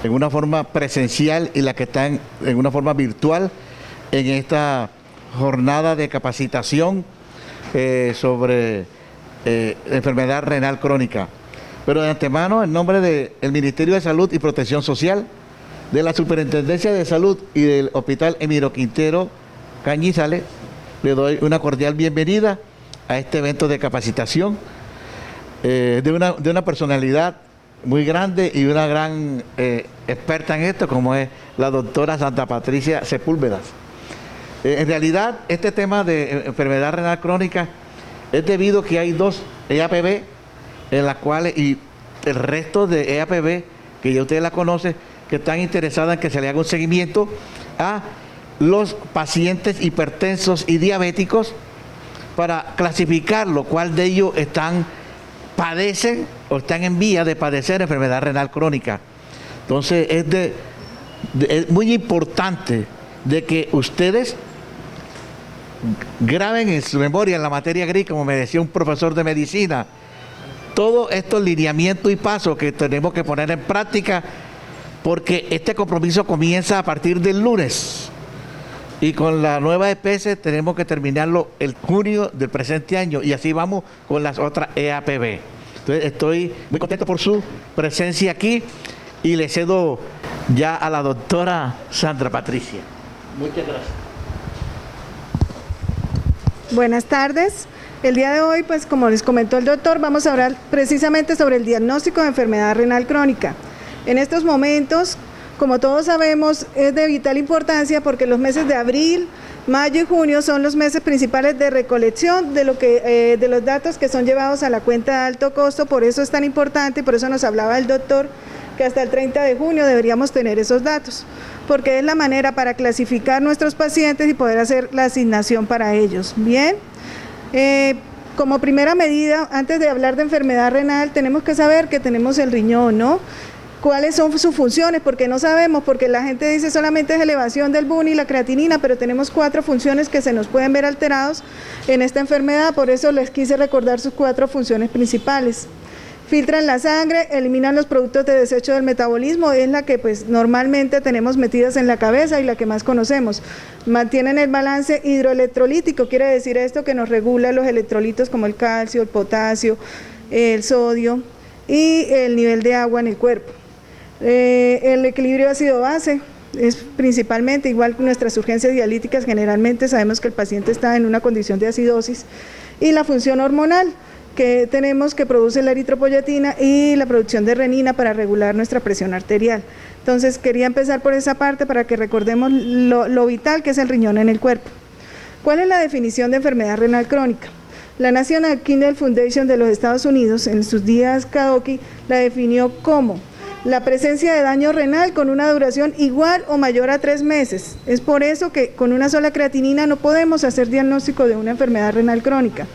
en una forma presencial y las que están en una forma virtual en esta jornada de capacitación sobre enfermedad renal crónica. Pero de antemano, en nombre del Ministerio de Salud y Protección Social, de la Superintendencia de Salud y del Hospital Emiro Quintero Cañizales, le doy una cordial bienvenida a este evento de capacitación de una personalidad muy grande y una gran experta en esto, como es la doctora Santa Patricia Sepúlvedas. En realidad, este tema de enfermedad renal crónica es debido a que hay 2 EAPB, en las cuales, y el resto de EAPB, que ya ustedes la conocen, que están interesadas en que se le haga un seguimiento a los pacientes hipertensos y diabéticos para clasificarlo, cuál de ellos padecen o están en vía de padecer enfermedad renal crónica. Entonces es muy importante de que ustedes graben en su memoria, en la materia gris, como me decía un profesor de medicina, todos estos lineamientos y pasos que tenemos que poner en práctica, porque este compromiso comienza a partir del lunes y con la nueva EPS tenemos que terminarlo el junio del presente año, y así vamos con las otras EAPB. Entonces estoy muy contento por su presencia aquí y le cedo ya a la doctora Sandra Patricia. Muchas gracias. Buenas tardes. El día de hoy, pues como les comentó el doctor, vamos a hablar precisamente sobre el diagnóstico de enfermedad renal crónica. En estos momentos, como todos sabemos, es de vital importancia porque los meses de abril, mayo y junio son los meses principales de recolección de los datos que son llevados a la cuenta de alto costo. Por eso es tan importante, por eso nos hablaba el doctor que hasta el 30 de junio deberíamos tener esos datos, porque es la manera para clasificar nuestros pacientes y poder hacer la asignación para ellos. Bien, como primera medida, antes de hablar de enfermedad renal, tenemos que saber que tenemos el riñón, ¿no? ¿Cuáles son sus funciones? Porque no sabemos, porque la gente dice solamente es elevación del BUN y la creatinina, pero tenemos 4 funciones que se nos pueden ver alterados en esta enfermedad, por eso les quise recordar sus 4 funciones principales. Filtran la sangre, eliminan los productos de desecho del metabolismo, es la que pues normalmente tenemos metidas en la cabeza y la que más conocemos. Mantienen el balance hidroelectrolítico, quiere decir esto que nos regula los electrolitos como el calcio, el potasio, el sodio y el nivel de agua en el cuerpo. El equilibrio ácido-base es principalmente igual que nuestras urgencias dialíticas, generalmente sabemos que el paciente está en una condición de acidosis, y la función hormonal que tenemos que produce la eritropoyetina y la producción de renina para regular nuestra presión arterial. Entonces quería empezar por esa parte para que recordemos lo vital que es el riñón en el cuerpo. ¿Cuál es la definición de enfermedad renal crónica? La National Kidney Foundation de los Estados Unidos en sus días Kadoki la definió como la presencia de daño renal con una duración igual o mayor a 3 meses. Es por eso que con una sola creatinina no podemos hacer diagnóstico de una enfermedad renal crónica.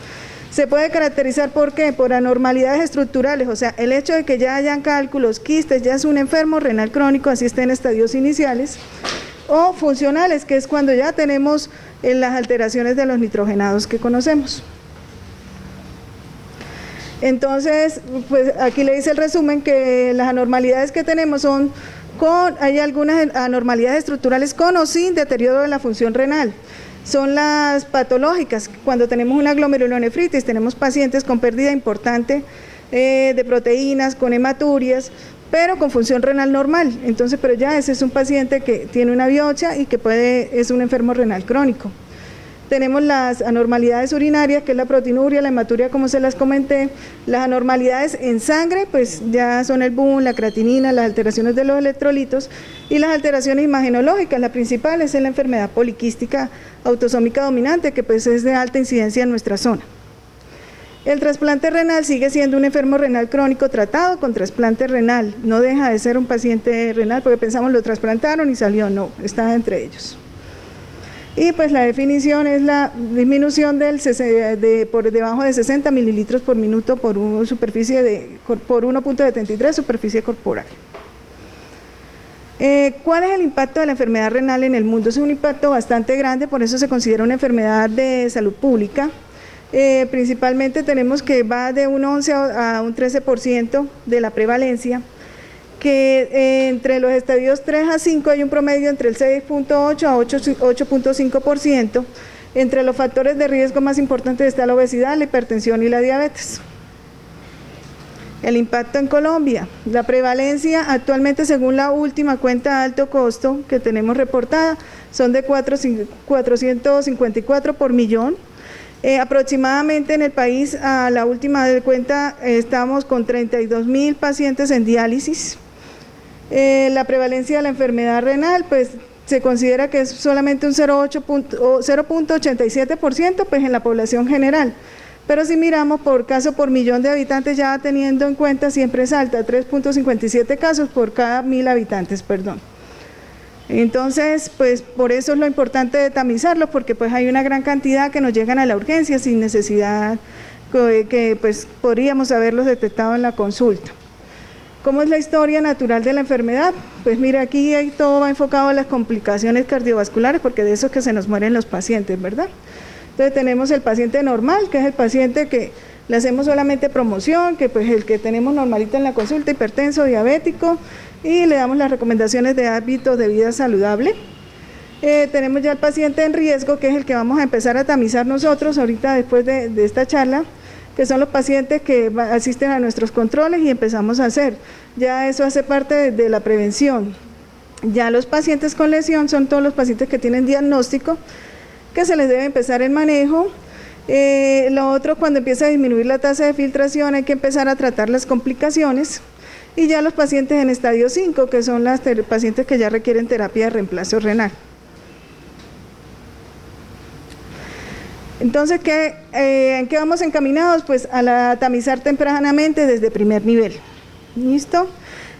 Se puede caracterizar ¿por qué? Por anormalidades estructurales, o sea, el hecho de que ya hayan cálculos, quistes, ya es un enfermo renal crónico, así está en estadios iniciales, o funcionales, que es cuando ya tenemos las alteraciones de los nitrogenados que conocemos. Entonces, pues aquí le dice el resumen que las anormalidades que tenemos son hay algunas anormalidades estructurales con o sin deterioro de la función renal. Son las patológicas, cuando tenemos una glomerulonefritis, tenemos pacientes con pérdida importante de proteínas, con hematurias, pero con función renal normal. Entonces, pero ya ese es un paciente que tiene una biopsia y que es un enfermo renal crónico. Tenemos las anormalidades urinarias, que es la proteinuria, la hematuria, como se las comenté. Las anormalidades en sangre, pues ya son el BUN, la creatinina, las alteraciones de los electrolitos, y las alteraciones imagenológicas. La principal es la enfermedad poliquística autosómica dominante, que pues es de alta incidencia en nuestra zona. El trasplante renal sigue siendo un enfermo renal crónico tratado con trasplante renal. No deja de ser un paciente renal, porque pensamos lo trasplantaron y salió, no, está entre ellos. Y pues la definición es la disminución por debajo de 60 mililitros por minuto por 1.73 superficie corporal. ¿Cuál es el impacto de la enfermedad renal en el mundo? Es un impacto bastante grande, por eso se considera una enfermedad de salud pública. Principalmente tenemos que va de un 11 a un 13% de la prevalencia. que entre los estadios 3 a 5 hay un promedio entre el 6.8 a 8.5%. Entre los factores de riesgo más importantes está la obesidad, la hipertensión y la diabetes. El impacto en Colombia. La prevalencia actualmente, según la última cuenta de alto costo que tenemos reportada, son de 454 por millón. Aproximadamente en el país, a la última cuenta, estamos con 32.000 pacientes en diálisis. La prevalencia de la enfermedad renal, pues se considera que es solamente un 0.87% pues en la población general, pero si miramos por caso por millón de habitantes, ya teniendo en cuenta siempre es alta, 3.57 casos por cada 1.000 habitantes, perdón. Entonces, pues por eso es lo importante de tamizarlos, porque pues hay una gran cantidad que nos llegan a la urgencia sin necesidad que pues podríamos haberlos detectado en la consulta. ¿Cómo es la historia natural de la enfermedad? Pues mira, aquí todo va enfocado a las complicaciones cardiovasculares, porque de eso es que se nos mueren los pacientes, ¿verdad? Entonces tenemos el paciente normal, que es el paciente que le hacemos solamente promoción, que pues el que tenemos normalito en la consulta, hipertenso, diabético, y le damos las recomendaciones de hábitos de vida saludable. Tenemos ya el paciente en riesgo, que es el que vamos a empezar a tamizar nosotros ahorita después de esta charla, que son los pacientes que asisten a nuestros controles y empezamos a hacer. Ya eso hace parte de la prevención. Ya los pacientes con lesión son todos los pacientes que tienen diagnóstico, que se les debe empezar el manejo. Lo otro, cuando empieza a disminuir la tasa de filtración, hay que empezar a tratar las complicaciones. Y ya los pacientes en estadio 5, que son los pacientes que ya requieren terapia de reemplazo renal. Entonces, ¿en qué vamos encaminados? Pues a tamizar tempranamente desde primer nivel. ¿Listo?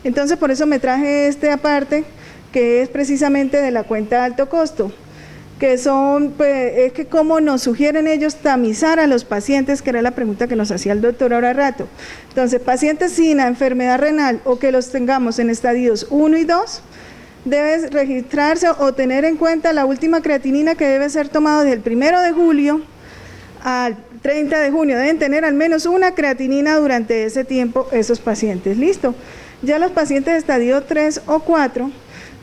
Entonces, por eso me traje este aparte, que es precisamente de la cuenta de alto costo, que son, pues, es que cómo nos sugieren ellos tamizar a los pacientes, que era la pregunta que nos hacía el doctor ahora rato. Entonces, pacientes sin enfermedad renal o que los tengamos en estadios 1 y 2, debe registrarse o tener en cuenta la última creatinina que debe ser tomada desde el 1 de julio al 30 de junio. Deben tener al menos una creatinina durante ese tiempo esos pacientes. ¿Listo? Ya los pacientes de estadio 3 o 4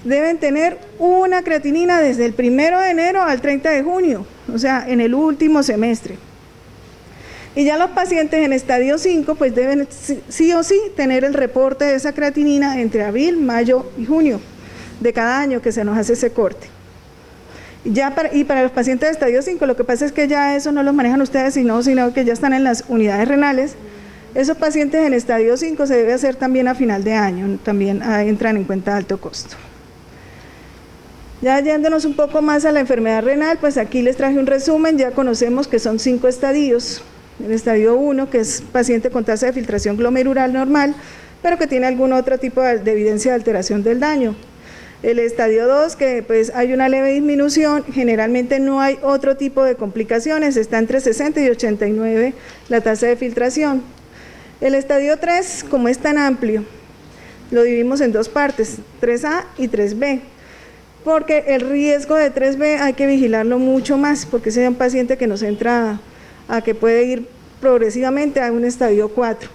deben tener una creatinina desde el 1 de enero al 30 de junio, o sea, en el último semestre. Y ya los pacientes en estadio 5 pues deben sí o sí tener el reporte de esa creatinina entre abril, mayo y junio de cada año que se nos hace ese corte. Y para los pacientes de estadio 5, lo que pasa es que ya eso no los manejan ustedes, sino que ya están en las unidades renales. Esos pacientes en estadio 5 se debe hacer también a final de año, también entran en cuenta de alto costo. Ya yéndonos un poco más a la enfermedad renal, pues aquí les traje un resumen. Ya conocemos que son 5 estadios. El estadio 1, que es paciente con tasa de filtración glomerular normal, pero que tiene algún otro tipo de evidencia de alteración del daño. El estadio 2, que pues hay una leve disminución, generalmente no hay otro tipo de complicaciones, está entre 60 y 89 la tasa de filtración. El estadio 3, como es tan amplio, lo dividimos en dos partes, 3A y 3B, porque el riesgo de 3B hay que vigilarlo mucho más, porque ese es un paciente que nos entra a que puede ir progresivamente a un estadio 4.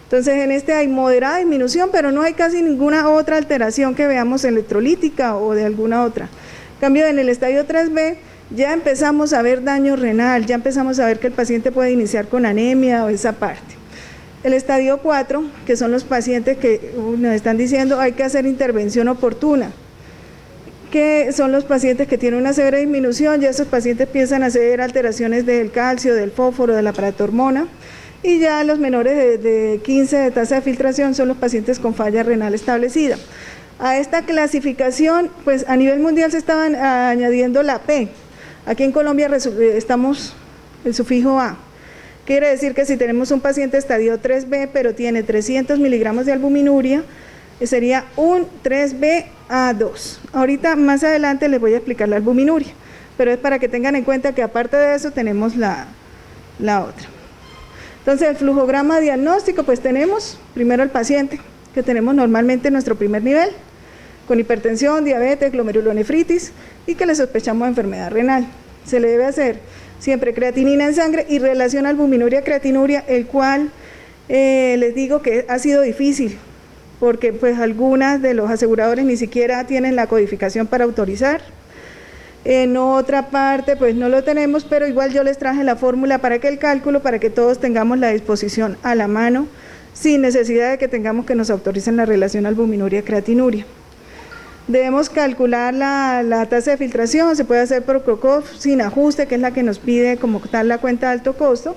Entonces en este hay moderada disminución, pero no hay casi ninguna otra alteración que veamos electrolítica o de alguna otra. En cambio, en el estadio 3B ya empezamos a ver daño renal, ya empezamos a ver que el paciente puede iniciar con anemia o esa parte. El estadio 4, que son los pacientes que nos están diciendo hay que hacer intervención oportuna, que son los pacientes que tienen una severa disminución, ya esos pacientes empiezan a hacer alteraciones del calcio, del fósforo, de la paratormona. Y ya los menores de 15 de tasa de filtración son los pacientes con falla renal establecida. A esta clasificación, pues a nivel mundial se estaban añadiendo la P. Aquí en Colombia estamos el sufijo A. Quiere decir que si tenemos un paciente estadio 3B, pero tiene 300 miligramos de albuminuria, sería un 3BA2. Ahorita más adelante les voy a explicar la albuminuria, pero es para que tengan en cuenta que aparte de eso tenemos la otra. Entonces, el flujograma diagnóstico, pues tenemos primero el paciente, que tenemos normalmente en nuestro primer nivel, con hipertensión, diabetes, glomerulonefritis, y que le sospechamos enfermedad renal. Se le debe hacer siempre creatinina en sangre y relación albuminuria-creatinuria, el cual les digo que ha sido difícil, porque pues algunas de los aseguradores ni siquiera tienen la codificación para autorizar. En otra parte pues no lo tenemos, pero igual yo les traje la fórmula para que el cálculo, para que todos tengamos la disposición a la mano, sin necesidad de que tengamos que nos autoricen la relación albuminuria-creatinuria. Debemos calcular la tasa de filtración, se puede hacer por COCOF sin ajuste, que es la que nos pide como tal la cuenta de alto costo,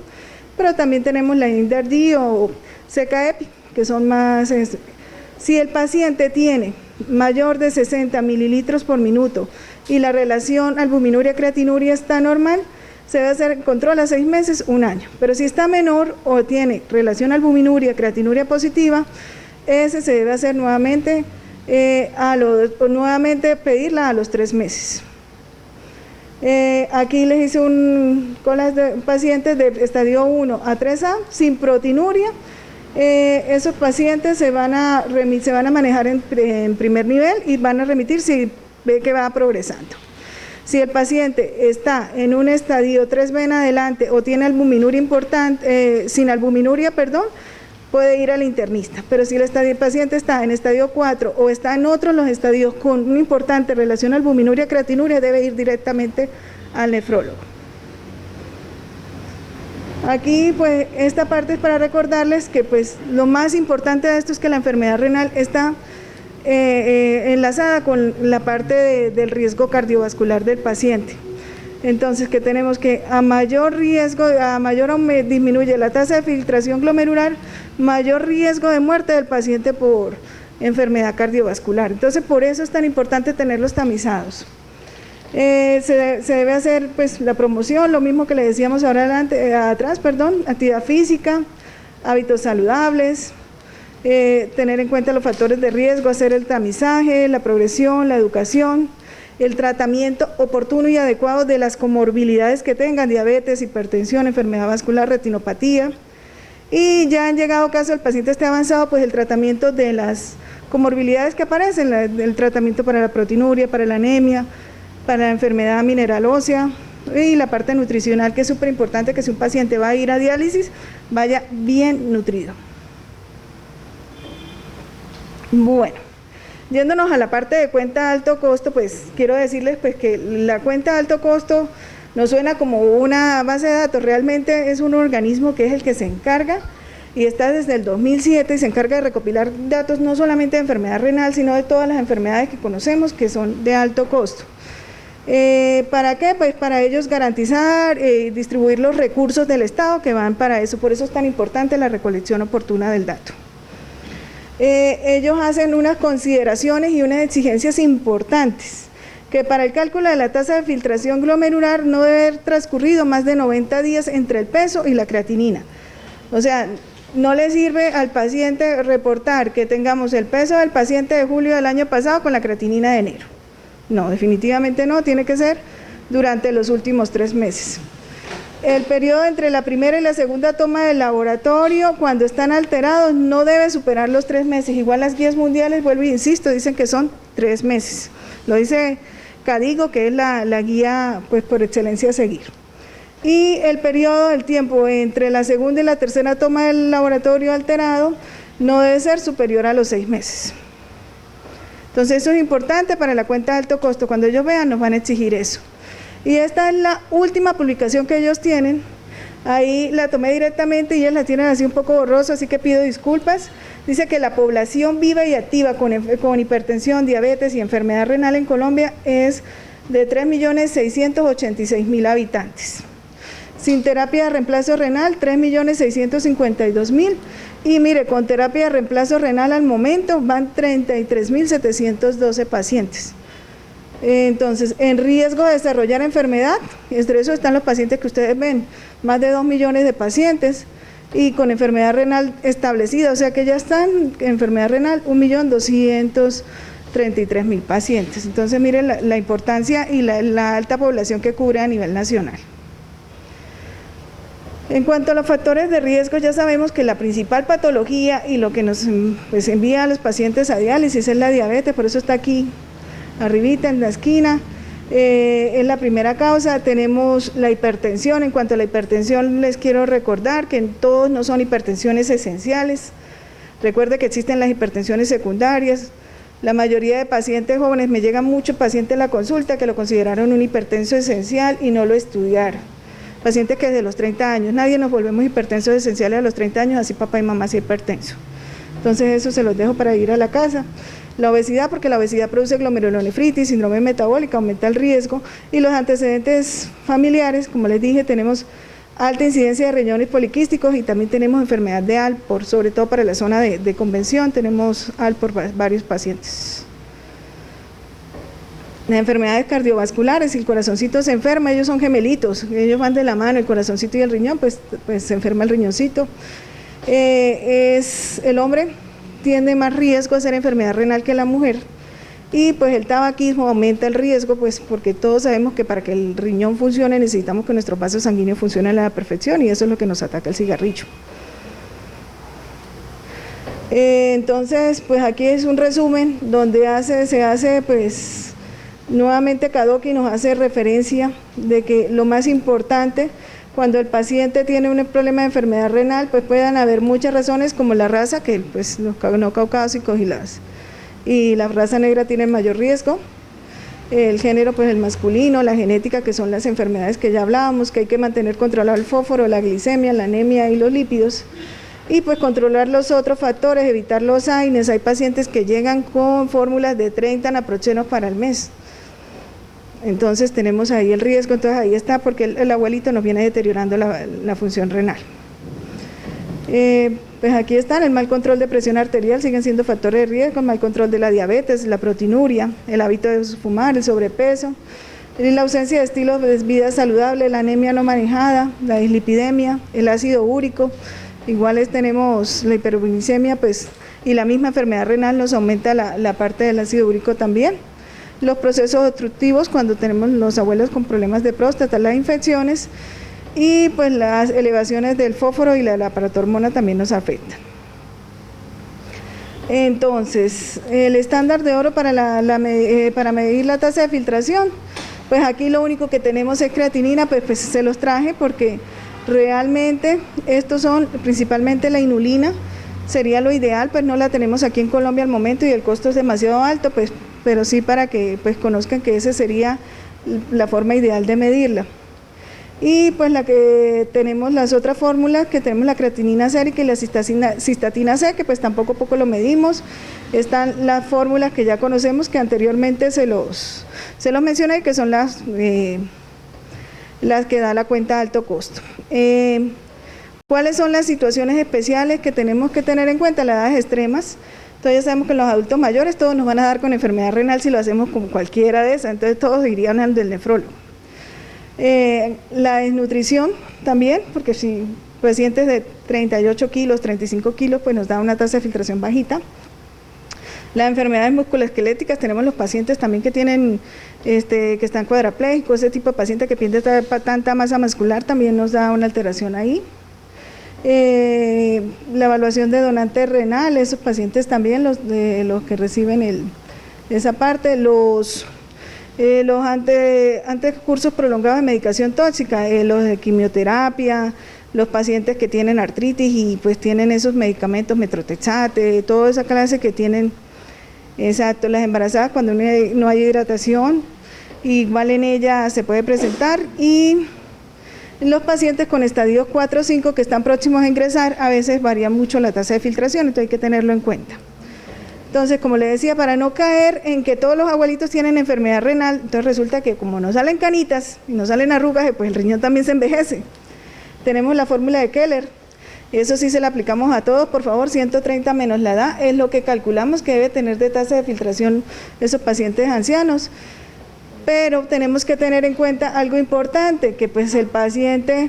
pero también tenemos la INDER-D o CKEPI, que son más. Si el paciente tiene mayor de 60 mililitros por minuto y la relación albuminuria-creatinuria está normal, se debe hacer control a 6 meses, 1 año. Pero si está menor o tiene relación albuminuria-creatinuria positiva, ese se debe hacer nuevamente, pedirla a los 3 meses. Aquí les hice con las pacientes de estadio 1 a 3A sin proteinuria. Esos pacientes se van a manejar en primer nivel y van a remitir si ve que va progresando. Si el paciente está en un estadio 3B en adelante o tiene albuminuria sin albuminuria, puede ir al internista, pero si el paciente está en estadio 4 o está en otros los estadios con una importante relación albuminuria-creatinuria, debe ir directamente al nefrólogo. Aquí pues esta parte es para recordarles que pues lo más importante de esto es que la enfermedad renal está enlazada con la parte del riesgo cardiovascular del paciente. Entonces que tenemos que a mayor disminuye la tasa de filtración glomerular, mayor riesgo de muerte del paciente por enfermedad cardiovascular. Entonces por eso es tan importante tenerlos tamizados. Se debe hacer pues la promoción, lo mismo que le decíamos atrás, actividad física, hábitos saludables, tener en cuenta los factores de riesgo, hacer el tamizaje, la progresión, la educación, el tratamiento oportuno y adecuado de las comorbilidades que tengan, diabetes, hipertensión, enfermedad vascular, retinopatía. Y ya han llegado caso el paciente esté avanzado, pues el tratamiento de las comorbilidades que aparecen, el tratamiento para la proteinuria, para la anemia, para la enfermedad mineral ósea y la parte nutricional, que es súper importante que si un paciente va a ir a diálisis, vaya bien nutrido. Bueno, yéndonos a la parte de cuenta de alto costo, pues quiero decirles pues que la cuenta de alto costo nos suena como una base de datos, realmente es un organismo que es el que se encarga y está desde el 2007 y se encarga de recopilar datos no solamente de enfermedad renal, sino de todas las enfermedades que conocemos que son de alto costo. ¿Para qué? Pues para ellos garantizar y distribuir los recursos del Estado que van para eso, por eso es tan importante la recolección oportuna del dato. Ellos hacen unas consideraciones y unas exigencias importantes, que para el cálculo de la tasa de filtración glomerular no debe haber transcurrido más de 90 días entre el peso y la creatinina. O sea, no le sirve al paciente reportar que tengamos el peso del paciente de julio del año pasado con la creatinina de enero. No, definitivamente no, tiene que ser durante los últimos 3 meses. El periodo entre la primera y la segunda toma del laboratorio, cuando están alterados, no debe superar los 3 meses. Igual las guías mundiales, vuelvo e insisto, dicen que son 3 meses. Lo dice CADIGO, que es la guía pues por excelencia a seguir. Y el periodo del tiempo entre la segunda y la tercera toma del laboratorio alterado no debe ser superior a los 6 meses. Entonces eso es importante para la cuenta de alto costo, cuando ellos vean nos van a exigir eso. Y esta es la última publicación que ellos tienen, ahí la tomé directamente y ellos la tienen así un poco borroso, así que pido disculpas. Dice que la población viva y activa con hipertensión, diabetes y enfermedad renal en Colombia es de 3.686.000 habitantes. Sin terapia de reemplazo renal, 3.652.000. Y mire, con terapia de reemplazo renal al momento van 33.712 pacientes. Entonces, en riesgo de desarrollar enfermedad, entre eso están los pacientes que ustedes ven, más de 2 millones de pacientes, y con enfermedad renal establecida, o sea que ya están en enfermedad renal 1.233.000 pacientes. Entonces, miren la importancia y la alta población que cubre a nivel nacional. En cuanto a los factores de riesgo, ya sabemos que la principal patología y lo que nos envía a los pacientes a diálisis es la diabetes, por eso está aquí arribita en la esquina, es la primera causa. Tenemos la hipertensión. En cuanto a la hipertensión, les quiero recordar que todos no son hipertensiones esenciales. Recuerde que existen las hipertensiones secundarias. La mayoría de pacientes jóvenes, me llegan muchos pacientes en la consulta que lo consideraron un hipertenso esencial y no lo estudiaron. Pacientes que desde los 30 años, nadie nos volvemos hipertensos esenciales a los 30 años, así papá y mamá sea hipertenso. Entonces eso se los dejo para ir a la casa. La obesidad, porque la obesidad produce glomerulonefritis, síndrome metabólica, aumenta el riesgo, y los antecedentes familiares, como les dije, tenemos alta incidencia de riñones poliquísticos y también tenemos enfermedad de Alport, sobre todo para la zona de convención, tenemos Alport por varios pacientes. Las enfermedades cardiovasculares, si el corazoncito se enferma, ellos son gemelitos, ellos van de la mano, el corazoncito y el riñón, pues se enferma el riñoncito. El hombre tiene más riesgo de hacer enfermedad renal que la mujer, y pues el tabaquismo aumenta el riesgo, pues porque todos sabemos que para que el riñón funcione necesitamos que nuestro vaso sanguíneo funcione a la perfección, y eso es lo que nos ataca el cigarrillo. Entonces, pues aquí es un resumen donde se hace pues nuevamente Kadoki nos hace referencia de que lo más importante cuando el paciente tiene un problema de enfermedad renal, pues puedan haber muchas razones, como la raza, que pues los no caucásicos y la raza negra tienen mayor riesgo, el género pues el masculino, la genética, que son las enfermedades que ya hablábamos, que hay que mantener controlado el fósforo, la glicemia, la anemia y los lípidos, y pues controlar los otros factores, evitar los AINES. Hay pacientes que llegan con fórmulas de 30 naproxenos para el mes. Entonces tenemos ahí el riesgo, entonces ahí está, porque el abuelito nos viene deteriorando la función renal. Pues aquí están, el mal control de presión arterial, siguen siendo factores de riesgo, el mal control de la diabetes, la proteinuria, el hábito de fumar, el sobrepeso, la ausencia de estilo de vida saludable, la anemia no manejada, la dislipidemia, el ácido úrico, iguales tenemos la hiperuricemia, pues, y la misma enfermedad renal nos aumenta la parte del ácido úrico también. Los procesos obstructivos, cuando tenemos los abuelos con problemas de próstata, las infecciones, y pues las elevaciones del fósforo y la paratormona también nos afectan. Entonces, el estándar de oro para medir la tasa de filtración, pues aquí lo único que tenemos es creatinina, pues se los traje porque realmente estos son principalmente la inulina, sería lo ideal, pues no la tenemos aquí en Colombia al momento y el costo es demasiado alto, pues, pero sí para que pues conozcan que esa sería la forma ideal de medirla. Y pues la que tenemos las otras fórmulas, que tenemos la creatinina sérica y la cistatina C, que pues tampoco poco lo medimos. Están las fórmulas que ya conocemos, que anteriormente se los mencioné, que son las que da la cuenta de alto costo. ¿Cuáles son las situaciones especiales que tenemos que tener en cuenta? Las edades extremas. Entonces ya sabemos que los adultos mayores todos nos van a dar con enfermedad renal si lo hacemos con cualquiera de esas, entonces todos irían al del nefrólogo. La desnutrición también, porque si pacientes de 38 kilos, 35 kilos, pues nos da una tasa de filtración bajita. Las enfermedades musculoesqueléticas, tenemos los pacientes también que tienen, que están cuadraplégicos, ese tipo de paciente que pierde tanta masa muscular también nos da una alteración ahí. La evaluación de donantes renales, esos pacientes también, los que reciben esa parte, los antes cursos prolongados de medicación tóxica, los de quimioterapia, los pacientes que tienen artritis y pues tienen esos medicamentos, metrotexate, toda esa clase que tienen, exacto, las embarazadas cuando no hay hidratación, igual en ella se puede presentar, y los pacientes con estadios 4 o 5 que están próximos a ingresar, a veces varía mucho la tasa de filtración, entonces hay que tenerlo en cuenta. Entonces, como le decía, para no caer en que todos los abuelitos tienen enfermedad renal, entonces resulta que como no salen canitas y no salen arrugas, pues el riñón también se envejece. Tenemos la fórmula de Keller, eso sí se la aplicamos a todos, por favor, 130 menos la edad, es lo que calculamos que debe tener de tasa de filtración esos pacientes ancianos. Pero tenemos que tener en cuenta algo importante, que pues el paciente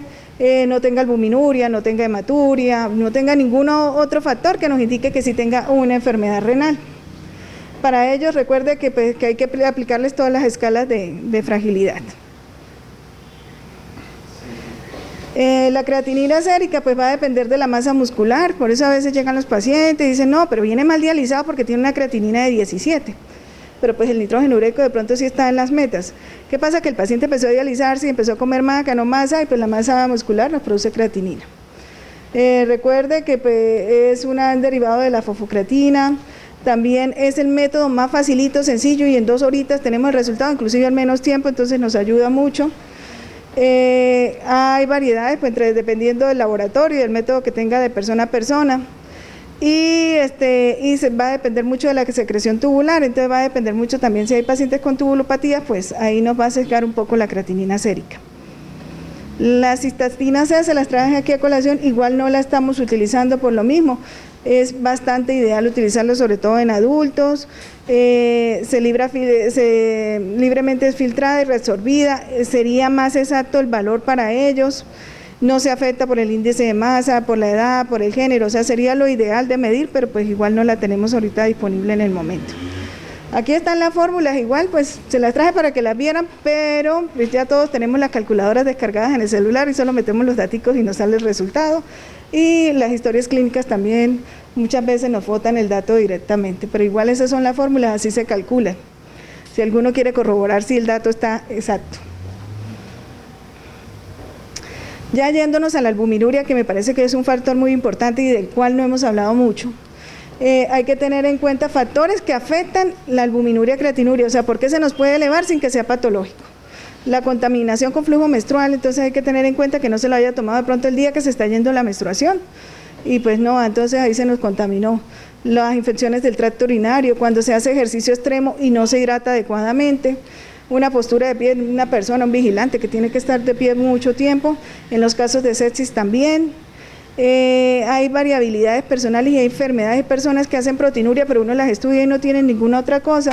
no tenga albuminuria, no tenga hematuria, no tenga ningún otro factor que nos indique que sí tenga una enfermedad renal. Para ello, recuerde que, pues, que hay que aplicarles todas las escalas de fragilidad. La creatinina sérica pues va a depender de la masa muscular, por eso a veces llegan los pacientes y dicen, no, pero viene mal dializado porque tiene una creatinina de 17. Pero pues el nitrógeno ureico de pronto sí está en las metas. ¿Qué pasa? Que el paciente empezó a dializarse y empezó a comer maca, no masa, y pues la masa muscular nos produce creatinina. Recuerde que es un derivado de la fosfocreatina. También es el método más facilito, sencillo, y en 2 horitas tenemos el resultado, inclusive en menos tiempo, entonces nos ayuda mucho. Hay variedades, pues, dependiendo del laboratorio y del método que tenga de persona a persona. Y va a depender mucho de la secreción tubular, entonces va a depender mucho también si hay pacientes con tubulopatía, pues ahí nos va a sesgar un poco la creatinina sérica. La cistatina C se las traje aquí a colación, igual no la estamos utilizando por lo mismo, es bastante ideal utilizarlo sobre todo en adultos, libremente es filtrada y resorbida, sería más exacto el valor para ellos. No se afecta por el índice de masa, por la edad, por el género, o sea, sería lo ideal de medir, pero pues igual no la tenemos ahorita disponible en el momento. Aquí están las fórmulas, igual pues se las traje para que las vieran, pero pues ya todos tenemos las calculadoras descargadas en el celular y solo metemos los daticos y nos sale el resultado. Y las historias clínicas también muchas veces nos botan el dato directamente, pero igual esas son las fórmulas, así se calculan. Si alguno quiere corroborar si el dato está exacto. Ya yéndonos a la albuminuria, que me parece que es un factor muy importante y del cual no hemos hablado mucho, hay que tener en cuenta factores que afectan la albuminuria creatinuria, o sea, ¿por qué se nos puede elevar sin que sea patológico? La contaminación con flujo menstrual, entonces hay que tener en cuenta que no se lo haya tomado de pronto el día que se está yendo la menstruación, y pues no, entonces ahí se nos contaminó. Las infecciones del tracto urinario, cuando se hace ejercicio extremo y no se hidrata adecuadamente, una postura de pie de una persona, un vigilante que tiene que estar de pie mucho tiempo, en los casos de sepsis también. Hay variabilidades personales y hay enfermedades de personas que hacen proteinuria, pero uno las estudia y no tienen ninguna otra cosa,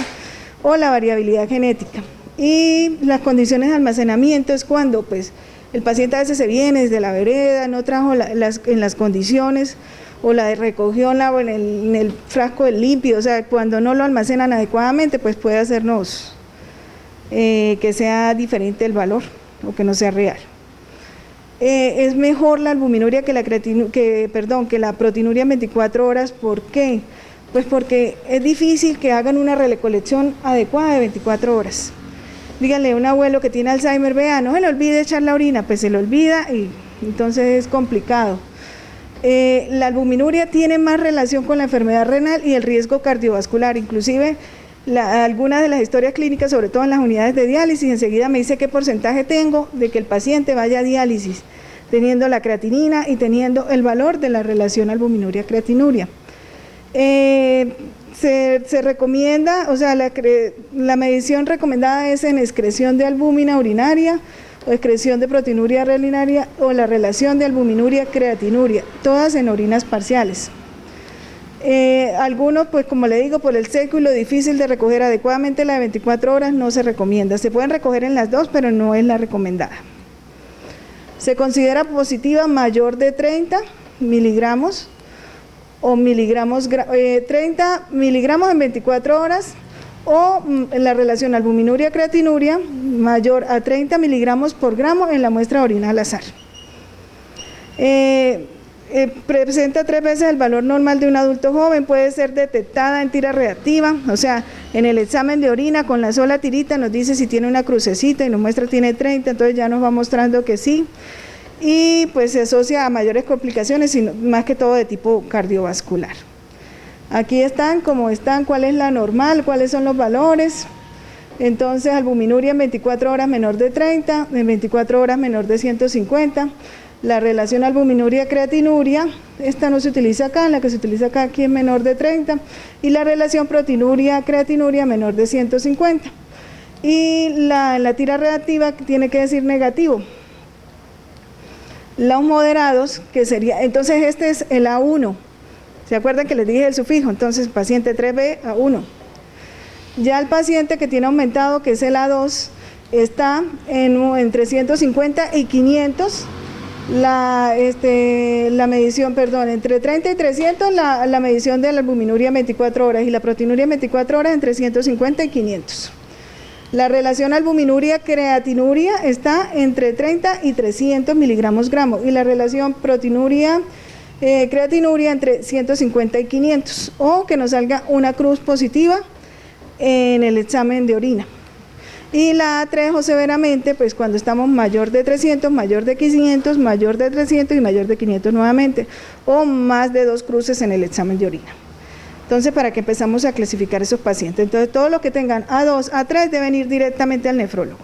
o la variabilidad genética. Y las condiciones de almacenamiento es cuando pues el paciente a veces se viene desde la vereda, no trajo en las condiciones, o la recogió en el frasco del límpido, o sea, cuando no lo almacenan adecuadamente, pues puede hacernos que sea diferente el valor o que no sea real. Es mejor la albuminuria que la proteinuria en 24 horas. ¿Por qué? Pues porque es difícil que hagan una recolección adecuada de 24 horas. Díganle a un abuelo que tiene Alzheimer, vea, no se le olvide echar la orina, pues se le olvida y entonces es complicado. La albuminuria tiene más relación con la enfermedad renal y el riesgo cardiovascular, inclusive algunas de las historias clínicas, sobre todo en las unidades de diálisis, enseguida me dice qué porcentaje tengo de que el paciente vaya a diálisis, teniendo la creatinina y teniendo el valor de la relación albuminuria-creatinuria. Se recomienda, o sea, la medición recomendada es en excreción de albúmina urinaria o excreción de proteinuria reninaria o la relación de albuminuria-creatinuria, todas en orinas parciales. Algunos, pues como le digo, por el seco y lo difícil de recoger adecuadamente la de 24 horas no se recomienda. Se pueden recoger en las dos, pero no es la recomendada. Se considera positiva mayor de 30 miligramos o 30 miligramos en 24 horas o en la relación albuminuria-creatinuria mayor a 30 miligramos por gramo en la muestra de orina al azar. Presenta 3 veces el valor normal de un adulto joven, puede ser detectada en tira reactiva, o sea, en el examen de orina con la sola tirita nos dice si tiene una crucecita y nos muestra tiene 30, entonces ya nos va mostrando que sí, y pues se asocia a mayores complicaciones, sino más que todo de tipo cardiovascular. Aquí están, como están, cuál es la normal, cuáles son los valores. Entonces albuminuria en 24 horas menor de 30, en 24 horas menor de 150. La relación albuminuria-creatinuria, esta no se utiliza acá, la que se utiliza acá aquí es menor de 30, y la relación proteinuria-creatinuria menor de 150. Y la tira reactiva tiene que decir negativo. Los moderados, que sería, entonces este es el A1, ¿se acuerdan que les dije el sufijo? Entonces paciente 3B, A1. Ya el paciente que tiene aumentado, que es el A2, está entre 150 y 500, la medición, perdón, entre 30 y 300 la medición de la albuminuria en 24 horas y la proteinuria en 24 horas entre 150 y 500. La relación albuminuria-creatinuria está entre 30 y 300 miligramos gramo y la relación proteinuria-creatinuria entre 150 y 500, o que nos salga una cruz positiva en el examen de orina. Y la A3 o severamente, pues cuando estamos mayor de 300, mayor de 500, mayor de 300 y mayor de 500 nuevamente, o más de 2 cruces en el examen de orina. Entonces, para que empezamos a clasificar esos pacientes. Entonces, todos los que tengan A2, A3 deben ir directamente al nefrólogo.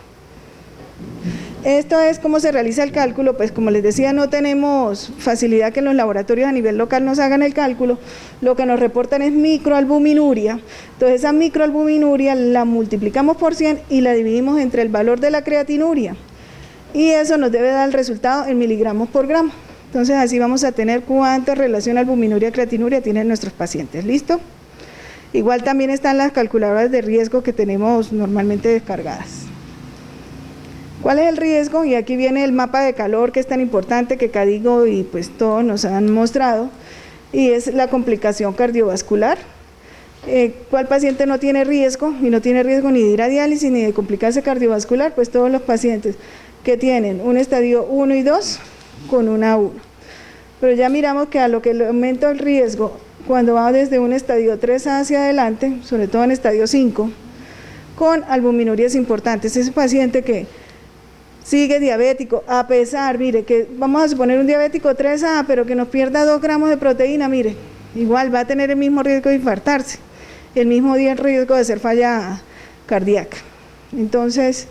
Esto es cómo se realiza el cálculo, pues como les decía, no tenemos facilidad que en los laboratorios a nivel local nos hagan el cálculo, lo que nos reportan es microalbuminuria, entonces esa microalbuminuria la multiplicamos por 100 y la dividimos entre el valor de la creatinuria, y eso nos debe dar el resultado en miligramos por gramo. Entonces así vamos a tener cuánta relación albuminuria-creatinuria tienen nuestros pacientes, ¿listo? Igual también están las calculadoras de riesgo que tenemos normalmente descargadas. ¿Cuál es el riesgo? Y aquí viene el mapa de calor que es tan importante que Cadigo y pues todos nos han mostrado, y es la complicación cardiovascular. ¿Cuál paciente no tiene riesgo? Y no tiene riesgo ni de ir a diálisis ni de complicarse cardiovascular, pues todos los pacientes que tienen un estadio 1 y 2 con una 1. Pero ya miramos que a lo que le aumenta el riesgo cuando va desde un estadio 3 hacia adelante, sobre todo en estadio 5, con albuminurias importantes. Ese paciente que sigue diabético, a pesar, mire, que vamos a suponer un diabético 3A, pero que nos pierda 2 gramos de proteína, mire, igual va a tener el mismo riesgo de infartarse, el mismo riesgo de hacer falla cardíaca. Entonces,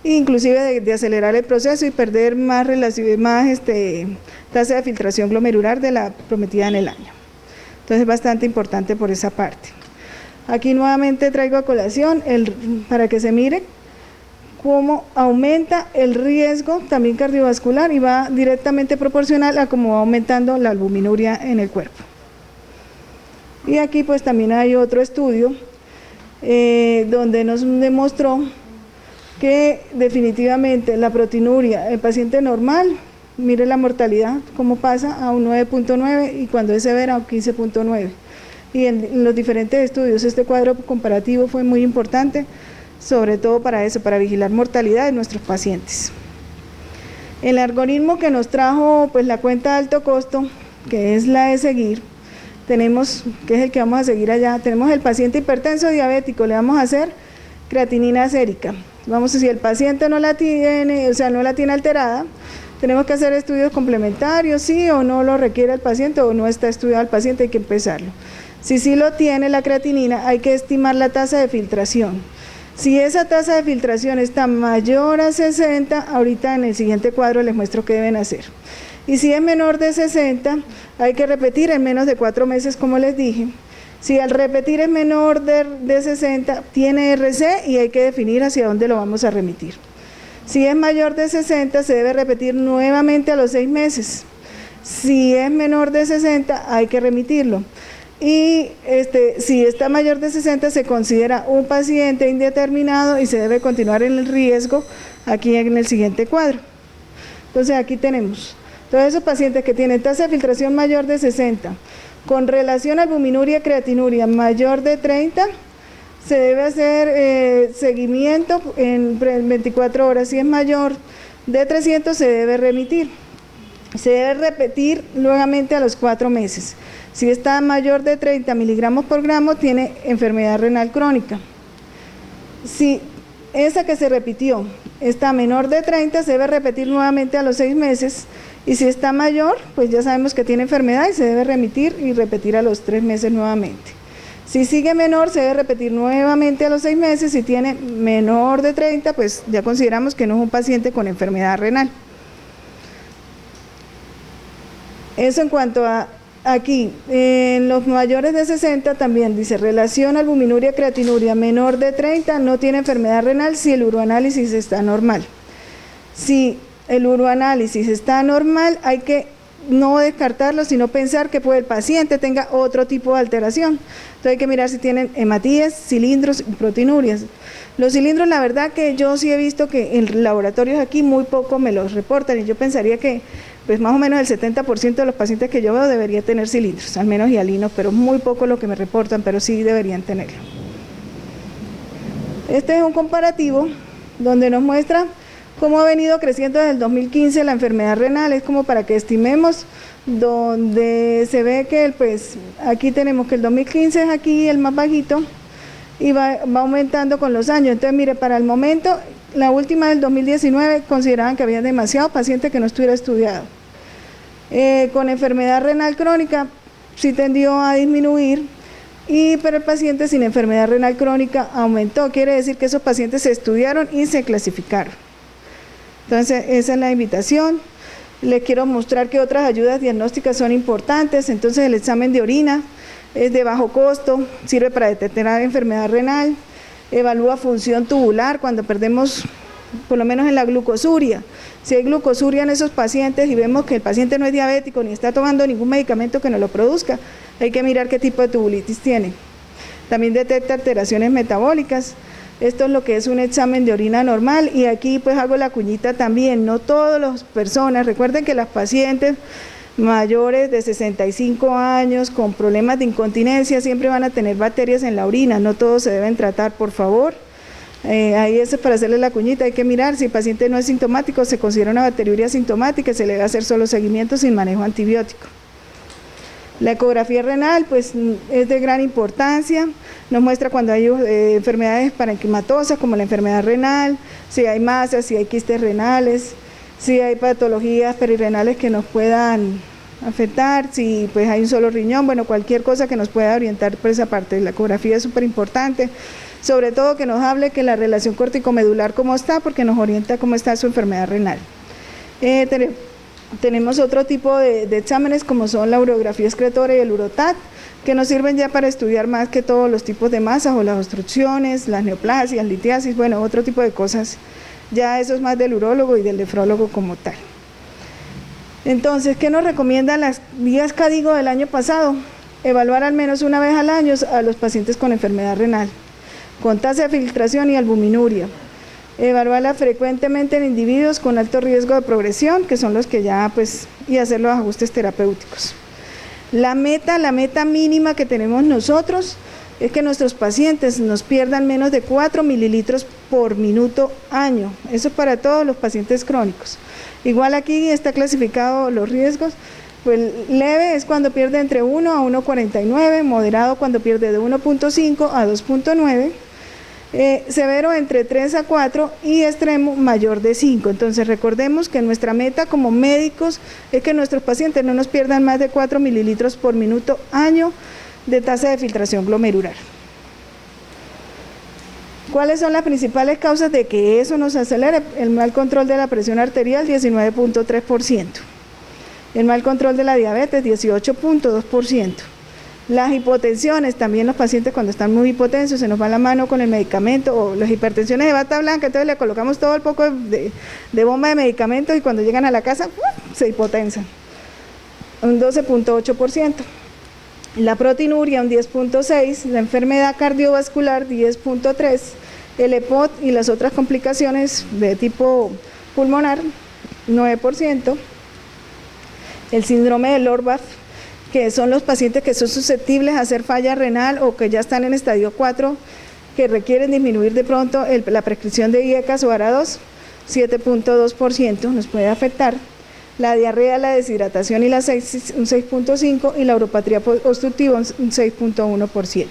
inclusive de acelerar el proceso y perder más tasa de filtración glomerular de la prometida en el año. Entonces, es bastante importante por esa parte. Aquí nuevamente traigo a colación para que se mire cómo aumenta el riesgo también cardiovascular y va directamente proporcional a cómo va aumentando la albuminuria en el cuerpo. Y aquí pues también hay otro estudio donde nos demostró que definitivamente la proteinuria, el paciente normal, mire la mortalidad, cómo pasa a un 9.9 y cuando es severa a un 15.9. Y en los diferentes estudios este cuadro comparativo fue muy importante, sobre todo para eso, para vigilar mortalidad de nuestros pacientes. El algoritmo que nos trajo pues la cuenta de alto costo, que es la de seguir, tenemos, que es el que vamos a seguir allá, tenemos el paciente hipertenso diabético, le vamos a hacer creatinina sérica. Vamos, si el paciente no la tiene, o sea, no la tiene alterada, tenemos que hacer estudios complementarios, sí o no lo requiere el paciente o no está estudiado el paciente, hay que empezarlo. Si sí lo tiene la creatinina, hay que estimar la tasa de filtración. Si esa tasa de filtración está mayor a 60, ahorita en el siguiente cuadro les muestro qué deben hacer. Y si es menor de 60, hay que repetir en menos de 4 meses, como les dije. Si al repetir es menor de 60, tiene RC y hay que definir hacia dónde lo vamos a remitir. Si es mayor de 60, se debe repetir nuevamente a los 6 meses. Si es menor de 60, hay que remitirlo. Y si está mayor de 60 se considera un paciente indeterminado y se debe continuar en el riesgo aquí en el siguiente cuadro. Entonces aquí tenemos todos esos pacientes que tienen tasa de filtración mayor de 60 con relación a albuminuria creatinuria mayor de 30, se debe hacer seguimiento en 24 horas. Si es mayor de 300 se debe remitir. Se debe repetir nuevamente a los 4 meses. Si está mayor de 30 miligramos por gramo, tiene enfermedad renal crónica. Si esa que se repitió está menor de 30, se debe repetir nuevamente a los 6 meses. Y si está mayor, pues ya sabemos que tiene enfermedad y se debe remitir y repetir a los 3 meses nuevamente. Si sigue menor, se debe repetir nuevamente a los 6 meses. Si tiene menor de 30, pues ya consideramos que no es un paciente con enfermedad renal. Eso en cuanto a aquí, en los mayores de 60 también dice relación albuminuria creatinuria menor de 30 no tiene enfermedad renal si el uroanálisis está normal. Si el uroanálisis está normal, hay que no descartarlo, sino pensar que el paciente tenga otro tipo de alteración. Entonces hay que mirar si tienen hematíes, cilindros y proteinurias. Los cilindros, la verdad que yo sí he visto que en laboratorios aquí muy poco me los reportan y yo pensaría que pues más o menos el 70% de los pacientes que yo veo debería tener cilindros, al menos hialinos, pero muy poco lo que me reportan, pero sí deberían tenerlo. Este es un comparativo donde nos muestra cómo ha venido creciendo desde el 2015 la enfermedad renal, es como para que estimemos, donde se ve que pues aquí tenemos que el 2015 es aquí el más bajito, y va aumentando con los años. Entonces, mire, para el momento, la última del 2019 consideraban que había demasiado paciente que no estuviera estudiado. Con enfermedad renal crónica sí tendió a disminuir, pero el paciente sin enfermedad renal crónica aumentó. Quiere decir que esos pacientes se estudiaron y se clasificaron. Entonces, esa es la invitación. Les quiero mostrar que otras ayudas diagnósticas son importantes. Entonces, el examen de orina es de bajo costo, sirve para detectar enfermedad renal, evalúa función tubular cuando perdemos, por lo menos en la glucosuria. Si hay glucosuria en esos pacientes y vemos que el paciente no es diabético ni está tomando ningún medicamento que no lo produzca, hay que mirar qué tipo de tubulitis tiene. También detecta alteraciones metabólicas. Esto es lo que es un examen de orina normal, y aquí pues hago la cuñita también. No todas las personas, recuerden que las pacientes mayores de 65 años con problemas de incontinencia siempre van a tener bacterias en la orina, no todos se deben tratar, por favor. Ahí es para hacerle la cuñita, hay que mirar si el paciente no es sintomático, se considera una bacteriuria asintomática, se le debe hacer solo seguimiento sin manejo antibiótico. La ecografía renal pues es de gran importancia, nos muestra cuando hay enfermedades parenquimatosas como la enfermedad renal, si hay masas, si hay quistes renales, si hay patologías perirrenales que nos puedan afectar, si pues hay un solo riñón, bueno, cualquier cosa que nos pueda orientar por esa parte. La ecografía es súper importante, sobre todo que nos hable que la relación córtico-medular cómo está, porque nos orienta cómo está su enfermedad renal. Tenemos otro tipo de exámenes como son la urografía excretora y el urotat, que nos sirven ya para estudiar más que todos los tipos de masas o las obstrucciones, las neoplasias, litiasis, bueno, otro tipo de cosas. Ya eso es más del urólogo y del nefrólogo como tal. Entonces, ¿qué nos recomiendan las guías CADIGO del año pasado? Evaluar al menos una vez al año a los pacientes con enfermedad renal, con tasa de filtración y albuminuria. Evaluarla frecuentemente en individuos con alto riesgo de progresión, que son los que ya pues, y hacer los ajustes terapéuticos. La meta mínima que tenemos nosotros es que nuestros pacientes nos pierdan menos de 4 mililitros por minuto año. Eso es para todos los pacientes crónicos. Igual aquí está clasificado los riesgos. Pues leve es cuando pierde entre 1 a 1,49, moderado cuando pierde de 1,5 a 2,9, severo entre 3 a 4 y extremo mayor de 5. Entonces recordemos que nuestra meta como médicos es que nuestros pacientes no nos pierdan más de 4 mililitros por minuto año de tasa de filtración glomerular. ¿Cuáles son las principales causas de que eso nos acelere? El mal control de la presión arterial, 19,3%. El mal control de la diabetes, 18,2%. Las hipotensiones, también los pacientes cuando están muy hipotensos, se nos va la mano con el medicamento, o las hipertensiones de bata blanca, entonces le colocamos todo el poco de bomba de medicamentos y cuando llegan a la casa, se hipotensan. Un 12,8%. La proteinuria, un 10,6%, la enfermedad cardiovascular, 10,3%, el EPOT y las otras complicaciones de tipo pulmonar, 9%, el síndrome de Lorbath, que son los pacientes que son susceptibles a hacer falla renal o que ya están en estadio 4, que requieren disminuir de pronto la prescripción de IECAS o ARA2, 7,2% nos puede afectar. La diarrea, la deshidratación y un 6,5%, y la uropatría obstructiva un 6,1%.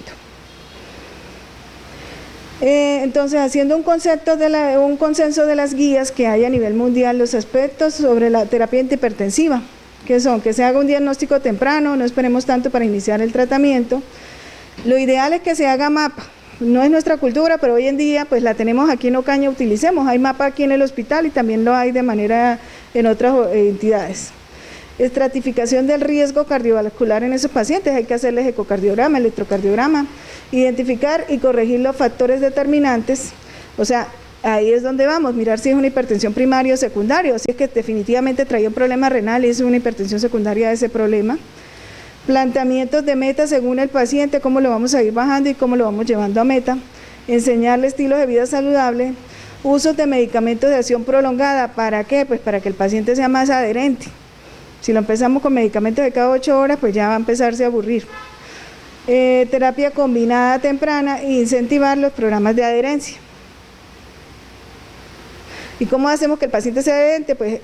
Entonces, haciendo un consenso de las guías que hay a nivel mundial, los aspectos sobre la terapia antihipertensiva, que son que se haga un diagnóstico temprano, no esperemos tanto para iniciar el tratamiento. Lo ideal es que se haga mapa. No es nuestra cultura, pero hoy en día pues la tenemos aquí en Ocaña, utilicemos. Hay mapa aquí en el hospital y también lo hay de manera en otras entidades. Estratificación del riesgo cardiovascular en esos pacientes, hay que hacerles ecocardiograma, electrocardiograma, identificar y corregir los factores determinantes, o sea, ahí es donde vamos, mirar si es una hipertensión primaria o secundaria, o si es que definitivamente traía un problema renal y es una hipertensión secundaria de ese problema. Planteamientos de meta según el paciente, cómo lo vamos a ir bajando y cómo lo vamos llevando a meta. Enseñarle estilos de vida saludable. Usos de medicamentos de acción prolongada, ¿para qué? Pues para que el paciente sea más adherente. Si lo empezamos con medicamentos de cada 8 horas, pues ya va a empezarse a aburrir. Terapia combinada temprana e incentivar los programas de adherencia. ¿Y cómo hacemos que el paciente sea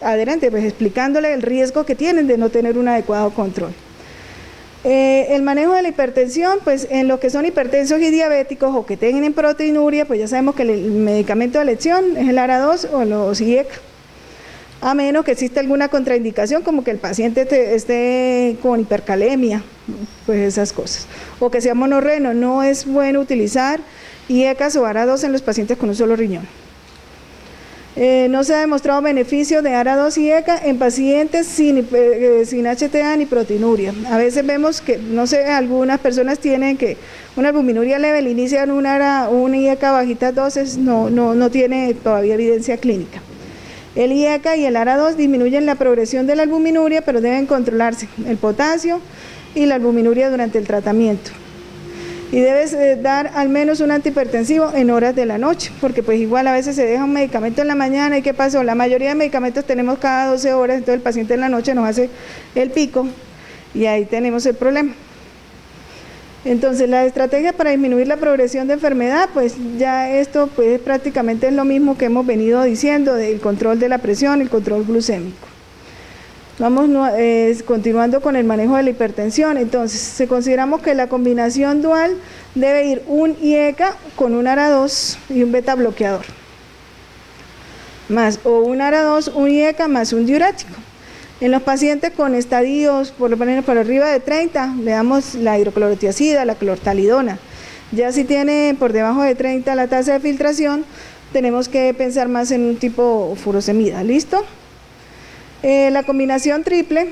adherente? Pues explicándole el riesgo que tienen de no tener un adecuado control. El manejo de la hipertensión, pues en los que son hipertensos y diabéticos o que tienen proteinuria, pues ya sabemos que el medicamento de elección es el ARA2 o los IECA, a menos que exista alguna contraindicación como que el paciente esté con hipercalemia, pues esas cosas, o que sea monorreno. No es bueno utilizar IECAs o ARA2 en los pacientes con un solo riñón. No se ha demostrado beneficio de ARA2 y ECA en pacientes sin HTA ni proteinuria. A veces vemos que, no sé, algunas personas tienen que una albuminuria leve, le inician un IECA bajitas dosis, no tiene todavía evidencia clínica. El IECA y el ARA2 disminuyen la progresión de la albuminuria, pero deben controlarse el potasio y la albuminuria durante el tratamiento. Y debes dar al menos un antihipertensivo en horas de la noche, porque pues igual a veces se deja un medicamento en la mañana y ¿qué pasó? La mayoría de medicamentos tenemos cada 12 horas, entonces el paciente en la noche nos hace el pico y ahí tenemos el problema. Entonces la estrategia para disminuir la progresión de enfermedad, pues ya esto pues prácticamente es lo mismo que hemos venido diciendo, del control de la presión, el control glucémico. Vamos continuando con el manejo de la hipertensión. Entonces, consideramos que la combinación dual debe ir un IECA con un ARA2 y un beta bloqueador, más o un ARA2, un IECA más un diurético. En los pacientes con estadios por lo menos por arriba de 30, le damos la hidroclorotiazida, la clortalidona. Ya si tiene por debajo de 30 la tasa de filtración, tenemos que pensar más en un tipo furosemida. ¿Listo? La combinación triple,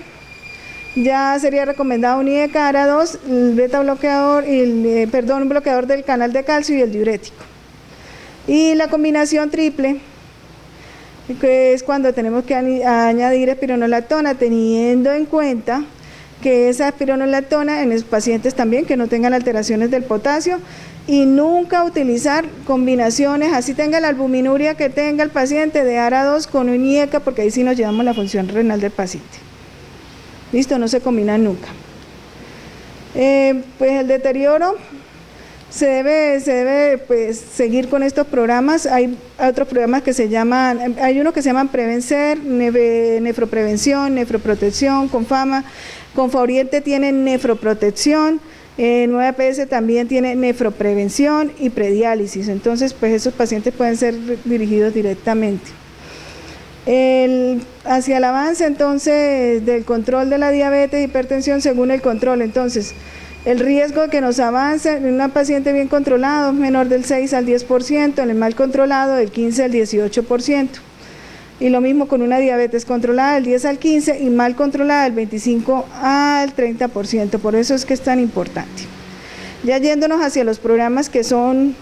ya sería recomendado un IECA ARA2, el beta bloqueador, un bloqueador del canal de calcio y el diurético. Y la combinación triple, que es cuando tenemos que añadir espironolactona, teniendo en cuenta que esa espironolactona en los pacientes también que no tengan alteraciones del potasio, y nunca utilizar combinaciones, así tenga la albuminuria que tenga el paciente de ARA2 con un IECA, porque ahí sí nos llevamos la función renal del paciente. Listo, no se combinan nunca. Pues el deterioro se debe pues seguir con estos programas. Hay otros programas que se llaman, hay unos que se llaman Prevencer, Nefroprevención, Nefroprotección, Confama. Conforiente tiene nefroprotección. Nueva PS también tiene nefroprevención y prediálisis, entonces pues esos pacientes pueden ser dirigidos directamente. Hacia el avance entonces del control de la diabetes e hipertensión según el control, entonces el riesgo de que nos avance en una paciente bien controlado es menor del 6 al 10%, en el mal controlado del 15 al 18%. Y lo mismo con una diabetes controlada del 10 al 15 y mal controlada del 25 al 30%, por eso es que es tan importante. Ya yéndonos hacia los programas que son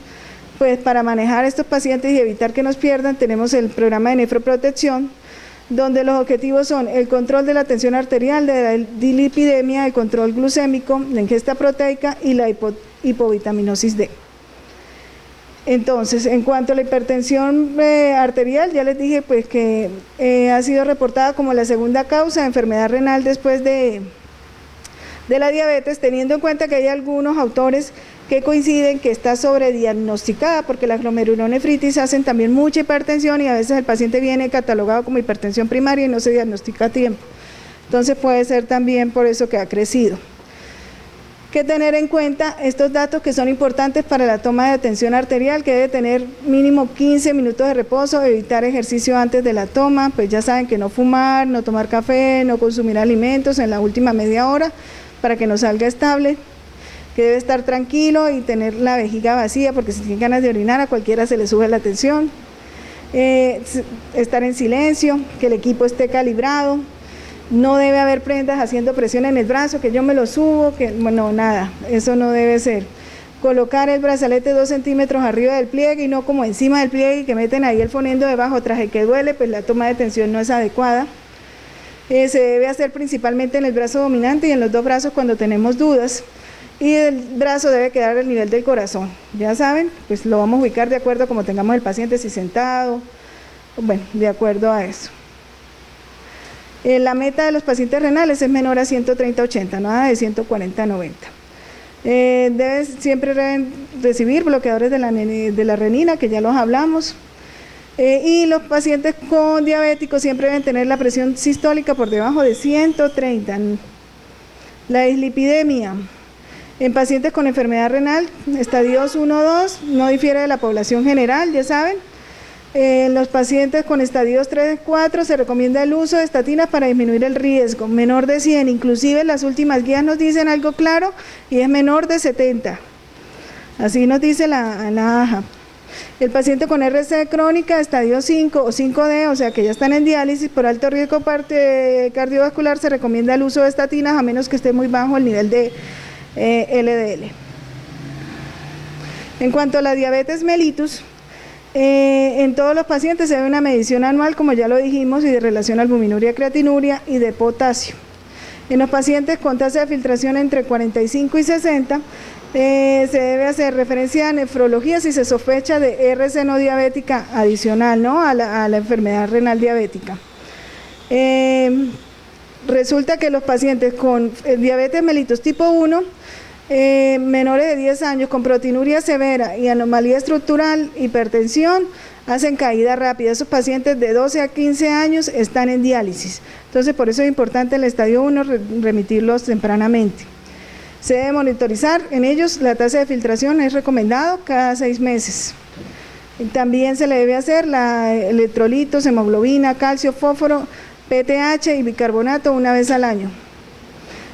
pues para manejar a estos pacientes y evitar que nos pierdan, tenemos el programa de nefroprotección, donde los objetivos son el control de la tensión arterial, de la dilipidemia, el control glucémico, la ingesta proteica y la hipovitaminosis D. Entonces, en cuanto a la hipertensión arterial, ya les dije pues que ha sido reportada como la segunda causa de enfermedad renal después de la diabetes, teniendo en cuenta que hay algunos autores que coinciden que está sobrediagnosticada, porque la glomerulonefritis hacen también mucha hipertensión y a veces el paciente viene catalogado como hipertensión primaria y no se diagnostica a tiempo. Entonces puede ser también por eso que ha crecido. Que tener en cuenta estos datos que son importantes para la toma de tensión arterial, que debe tener mínimo 15 minutos de reposo, evitar ejercicio antes de la toma, pues ya saben que no fumar, no tomar café, no consumir alimentos en la última media hora para que nos salga estable, que debe estar tranquilo y tener la vejiga vacía, porque si tiene ganas de orinar a cualquiera se le sube la tensión, estar en silencio, que el equipo esté calibrado. No debe haber prendas haciendo presión en el brazo, que yo me lo subo, que bueno, nada, eso no debe ser. Colocar el brazalete 2 centímetros arriba del pliegue y no como encima del pliegue, que meten ahí el fonendo debajo, tras el que duele, pues la toma de tensión no es adecuada. Se debe hacer principalmente en el brazo dominante y en los dos brazos cuando tenemos dudas. Y el brazo debe quedar al nivel del corazón. Ya saben, pues lo vamos a ubicar de acuerdo a como tengamos el paciente, si sentado, bueno, de acuerdo a eso. La meta de los pacientes renales es menor a 130/80, nada de 140/90. Siempre deben recibir bloqueadores de la renina, que ya los hablamos. Y los pacientes con diabéticos siempre deben tener la presión sistólica por debajo de 130. La dislipidemia en pacientes con enfermedad renal, estadios 1-2, no difiere de la población general, ya saben. En los pacientes con estadios 3-4 se recomienda el uso de estatinas para disminuir el riesgo, menor de 100, inclusive las últimas guías nos dicen algo claro y es menor de 70. Así nos dice la AJA. El paciente con RC crónica, estadio 5 o 5D, o sea que ya están en diálisis por alto riesgo cardiovascular, se recomienda el uso de estatinas a menos que esté muy bajo el nivel de LDL. En cuanto a la diabetes mellitus, en todos los pacientes se debe una medición anual, como ya lo dijimos, y de relación albuminuria, creatinuria y de potasio. En los pacientes con tasa de filtración entre 45 y 60, se debe hacer referencia a nefrología si se sospecha de RC no diabética adicional, ¿no?, a la enfermedad renal diabética. Resulta que los pacientes con diabetes mellitus tipo 1, menores de 10 años con proteinuria severa y anomalía estructural, hipertensión, hacen caída rápida. Esos pacientes de 12 a 15 años están en diálisis. Entonces, por eso es importante en el estadio 1 remitirlos tempranamente. Se debe monitorizar en ellos la tasa de filtración, es recomendado cada 6 meses. También se le debe hacer electrolitos, hemoglobina, calcio, fósforo, PTH y bicarbonato una vez al año.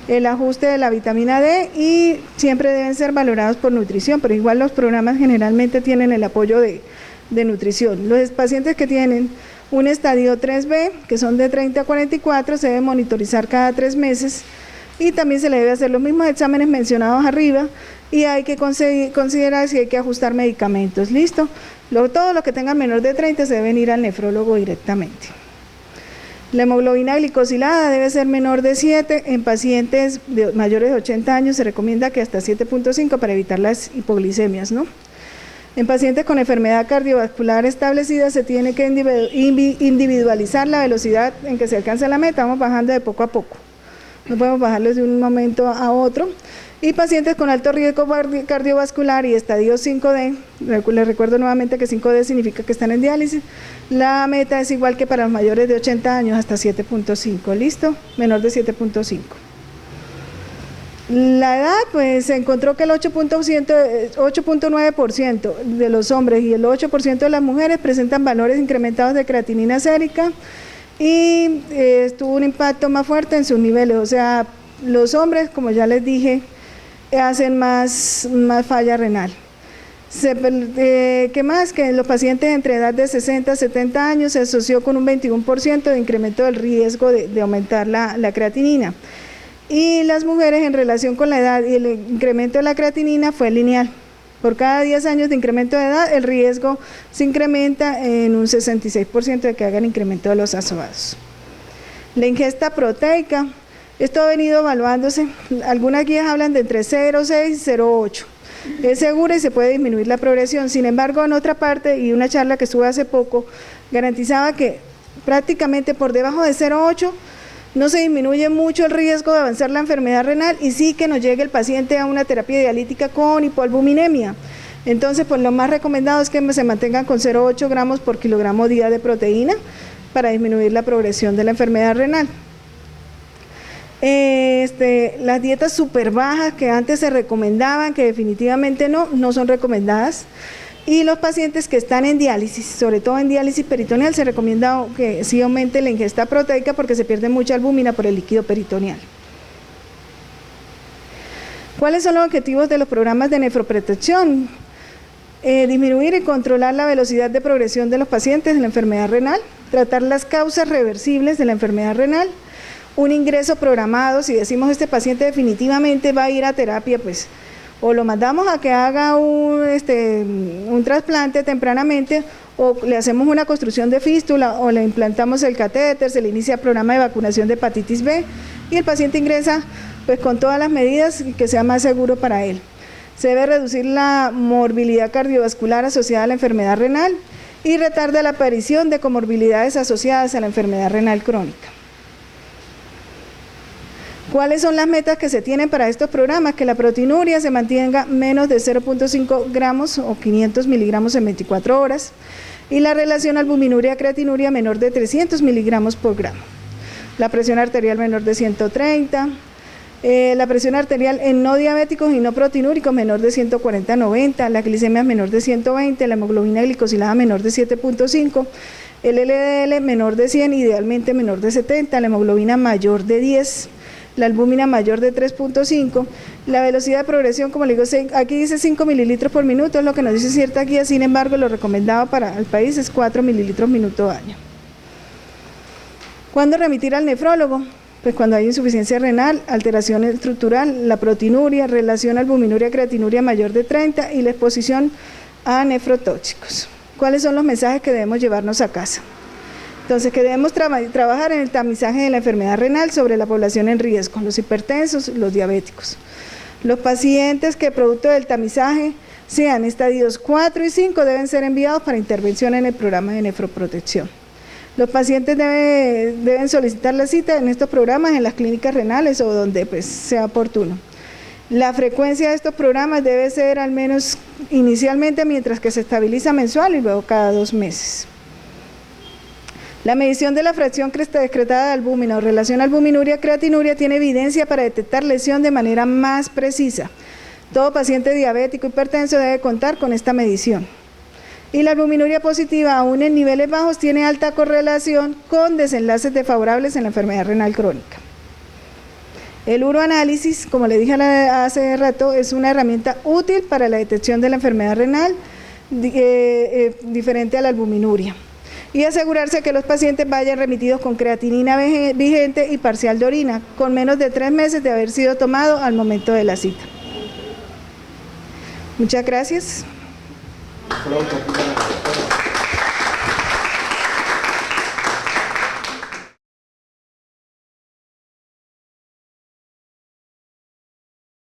El ajuste de la vitamina D y siempre deben ser valorados por nutrición, pero igual los programas generalmente tienen el apoyo de nutrición. Los pacientes que tienen un estadio 3B, que son de 30 a 44, se deben monitorizar cada 3 meses y también se le debe hacer los mismos exámenes mencionados arriba y hay que considerar si hay que ajustar medicamentos. ¿Listo? Todos los que tengan menor de 30 se deben ir al nefrólogo directamente. La hemoglobina glicosilada debe ser menor de 7, en pacientes mayores de 80 años se recomienda que hasta 7.5 para evitar las hipoglicemias, ¿no? En pacientes con enfermedad cardiovascular establecida se tiene que individualizar la velocidad en que se alcanza la meta, vamos bajando de poco a poco, no podemos bajarlos de un momento a otro. Y pacientes con alto riesgo cardiovascular y estadio 5D, les recuerdo nuevamente que 5D significa que están en diálisis, la meta es igual que para los mayores de 80 años, hasta 7.5, ¿listo? Menor de 7.5. La edad, pues se encontró que el 8.9% de los hombres y el 8% de las mujeres presentan valores incrementados de creatinina sérica y tuvo un impacto más fuerte en sus niveles, o sea, los hombres, como ya les dije, hacen más falla renal. ¿Qué más? Que en los pacientes entre edad de 60 a 70 años se asoció con un 21% de incremento del riesgo de aumentar la creatinina. Y las mujeres en relación con la edad y el incremento de la creatinina fue lineal. Por cada 10 años de incremento de edad, el riesgo se incrementa en un 66% de que hagan incremento de los azoados. La ingesta proteica. Esto ha venido evaluándose, algunas guías hablan de entre 0,6 y 0,8. Es segura y se puede disminuir la progresión. Sin embargo, en otra parte, y una charla que estuve hace poco, garantizaba que prácticamente por debajo de 0,8 no se disminuye mucho el riesgo de avanzar la enfermedad renal y sí que nos llegue el paciente a una terapia dialítica con hipoalbuminemia. Entonces, pues lo más recomendado es que se mantengan con 0,8 gramos por kilogramo día de proteína para disminuir la progresión de la enfermedad renal. Las dietas súper bajas que antes se recomendaban, que definitivamente no son recomendadas, y los pacientes que están en diálisis, sobre todo en diálisis peritoneal, se recomienda que sí aumente la ingesta proteica porque se pierde mucha albúmina por el líquido peritoneal. ¿Cuáles son los objetivos de los programas de nefroprotección? Disminuir y controlar la velocidad de progresión de los pacientes de la enfermedad renal, tratar las causas reversibles de la enfermedad renal, un ingreso programado. Si decimos este paciente definitivamente va a ir a terapia, pues o lo mandamos a que haga un trasplante tempranamente, o le hacemos una construcción de fístula, o le implantamos el catéter, se le inicia el programa de vacunación de hepatitis B, y el paciente ingresa pues con todas las medidas que sea más seguro para él. Se debe reducir la morbilidad cardiovascular asociada a la enfermedad renal y retarda la aparición de comorbilidades asociadas a la enfermedad renal crónica. ¿Cuáles son las metas que se tienen para estos programas? Que la proteinuria se mantenga menos de 0.5 gramos o 500 miligramos en 24 horas y la relación albuminuria-creatinuria menor de 300 miligramos por gramo. La presión arterial menor de 130, La presión arterial en no diabéticos y no proteinúricos menor de 140/90, la glicemia menor de 120, la hemoglobina glicosilada menor de 7.5, el LDL menor de 100, idealmente menor de 70, la hemoglobina mayor de 10, la albúmina mayor de 3.5, la velocidad de progresión, como le digo, aquí dice 5 mililitros por minuto, es lo que nos dice cierta guía, sin embargo lo recomendado para el país es 4 mililitros minuto año. ¿Cuándo remitir al nefrólogo? Pues cuando hay insuficiencia renal, alteración estructural, la proteinuria, relación albuminuria-creatinuria mayor de 30 y la exposición a nefrotóxicos. ¿Cuáles son los mensajes que debemos llevarnos a casa? Entonces, que debemos trabajar en el tamizaje de la enfermedad renal sobre la población en riesgo, los hipertensos, los diabéticos. Los pacientes que producto del tamizaje sean estadios 4 y 5 deben ser enviados para intervención en el programa de nefroprotección. Los pacientes deben solicitar la cita en estos programas en las clínicas renales o donde pues, sea oportuno. La frecuencia de estos programas debe ser al menos inicialmente mientras que se estabiliza mensual y luego cada 2 meses. La medición de la fracción decretada de albúmina o relación albuminuria-creatinuria tiene evidencia para detectar lesión de manera más precisa. Todo paciente diabético hipertenso debe contar con esta medición. Y la albuminuria positiva, aún en niveles bajos, tiene alta correlación con desenlaces desfavorables en la enfermedad renal crónica. El uroanálisis, como le dije hace rato, es una herramienta útil para la detección de la enfermedad renal diferente a la albuminuria. Y asegurarse que los pacientes vayan remitidos con creatinina vigente y parcial de orina, con menos de 3 meses de haber sido tomado al momento de la cita. Muchas gracias.